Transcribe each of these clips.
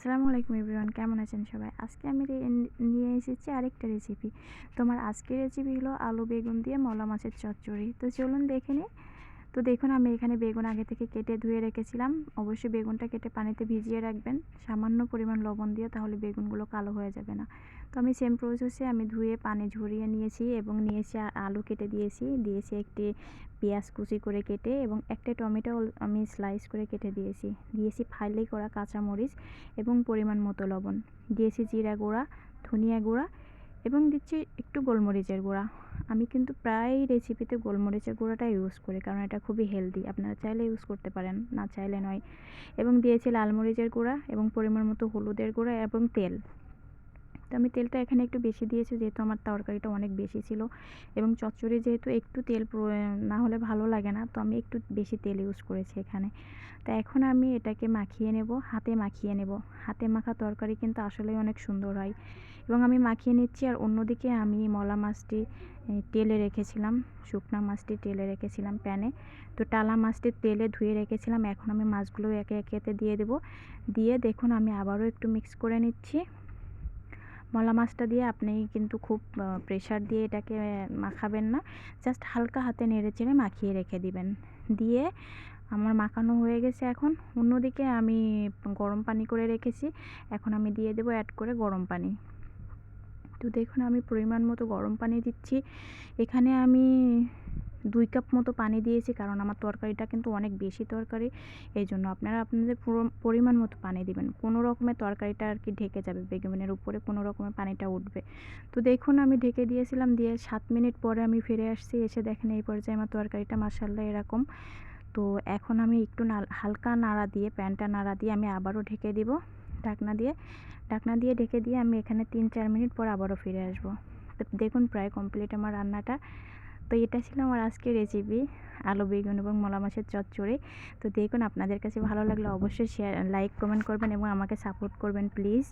আসসালামু আলাইকুম এভরিওয়ান, কেমন আছেন সবাই? আজকে আমি নিয়ে এসেছি আরেকটা রেসিপি। তোমার আজকের রেসিপি হলো আলু বেগুন দিয়ে মলা মাছের চচ্চড়ি। তো চলুন দেখে নিই। তো দেখুন, আমি এখানে বেগুন আগে থেকে কেটে ধুয়ে রেখেছিলাম। অবশ্যই বেগুনটা কেটে পানিতে ভিজিয়ে রাখবেন সামান্য পরিমাণ লবণ দিয়ে, তাহলে বেগুনগুলো কালো হয়ে যাবে না। তো আমি সেম প্রসেসে আমি ধুয়ে পানি ঝরিয়ে নিয়েছি এবং নিয়েছি আলু কেটে দিয়েছি একটি পেঁয়াজ কুচি করে কেটে, এবং একটা টমেটো আমি স্লাইস করে কেটে দিয়েছি ফালি করা কাঁচামরিচ এবং পরিমাণ মতো লবণ। দিয়েছি জিরা গুঁড়া, ধনিয়া গুঁড়া এবং দিচ্ছি একটু গোলমরিচের গুঁড়া। আমি কিন্তু প্রায় রেসিপিতে গোলমরিচের গুঁড়োটা ইউজ করি, কারণ এটা খুবই হেলদি। আপনারা চাইলে ইউজ করতে পারেন, না চাইলে নয়। এবং দিয়েছি লাল মরিচের গুঁড়া এবং পরিমাণ মতো হলুদের গুঁড়া এবং তেল। তো আমি তেলটা এখানে একটু বেশি দিয়েছি, যেহেতু আমার তরকারিটা অনেক বেশি ছিল এবং চচ্চড়ি যেহেতু একটু তেল না হলে ভালো লাগে না, তো আমি একটু বেশি তেল ইউজ করেছি এখানে। তো এখন আমি এটাকে মাখিয়ে নেব, হাতে মাখিয়ে নেব। হাতে মাখা তরকারি কিন্তু আসলেই অনেক সুন্দর হয়। এবং আমি মাখিয়ে নিচ্ছি, আর অন্যদিকে আমি মলা মাছটি তেলে রেখেছিলাম, শুকনা মাছটি তেলে রেখেছিলাম প্যানে। তো টালা মাছটি তেলে ধুয়ে রেখেছিলাম। এখন আমি মাছগুলো একে একে দিয়ে দেব। দিয়ে দেখুন, আমি আবারও একটু মিক্স করে নিচ্ছি। মলা মাছটা দিয়ে আপনি কিন্তু খুব প্রেশার দিয়ে এটাকে মাখাবেন না, জাস্ট হালকা হাতে নেড়ে চেড়ে মাখিয়ে রেখে দিবেন। দিয়ে আমার মাখানো হয়ে গেছে। এখন অন্যদিকে আমি গরম পানি করে রেখেছি, এখন আমি দিয়ে দেবো অ্যাড করে গরম পানি। তো দেখুন, আমি পরিমাণ মতো গরম পানি দিচ্ছি। এখানে আমি 2 কাপ মতো পানি দিয়েছি, কারণ আমার তরকারিটা কিন্তু অনেক বেশি তরকারি। এই জন্য আপনারা আপনাদের পরিমাণ মতো পানি দিবেন। কোনো রকমের তরকারিটা আর কি ঢেকে যাবে, বেগুনের উপরে কোনো রকমের পানিটা উঠবে। তো দেখুন, আমি ঢেকে দিয়েছিলাম, দিয়ে 7 মিনিট পরে আমি ফিরে আসছি। এসে দেখেন এই পর্যায়ে আমার তরকারিটা মাশাআল্লাহ এরকম। তো এখন আমি একটু হালকা নাড়া দিয়ে, প্যানটা নাড়া দিয়ে আমি আবারও ঢেকে দিব ঢাকনা দিয়ে ঢেকে দিয়ে আমি এখানে 3-4 মিনিট পর আবারও ফিরে আসব। তো দেখুন, প্রায় কমপ্লিট আমার রান্নাটা। তো এটা ছিল আমার আজকের রেসিপি, আলু বেগুন এবং মলা মাছের চচ্চড়ি। তো দেখুন, আপনাদের কাছে ভালো লাগলে অবশ্যই লাইক কমেন্ট করবেন এবং আমাকে সাপোর্ট করবেন প্লিজ।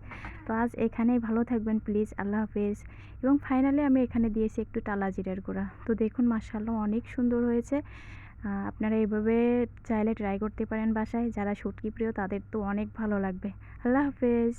তো আজ এখানেই, ভালো থাকবেন প্লিজ, আল্লাহ হাফেজ। এবং ফাইনালি আমি এখানে দিয়েছি একটু টালা জিরার গুঁড়া। তো দেখুন, মাশাআল্লাহ অনেক সুন্দর হয়েছে। আপনারা এইভাবে চাইলে ট্রাই করতে পারেন বাসায়। যারা শুটকি প্রিয় তাদের তো অনেক ভালো লাগবে। আল্লাহ হাফেজ।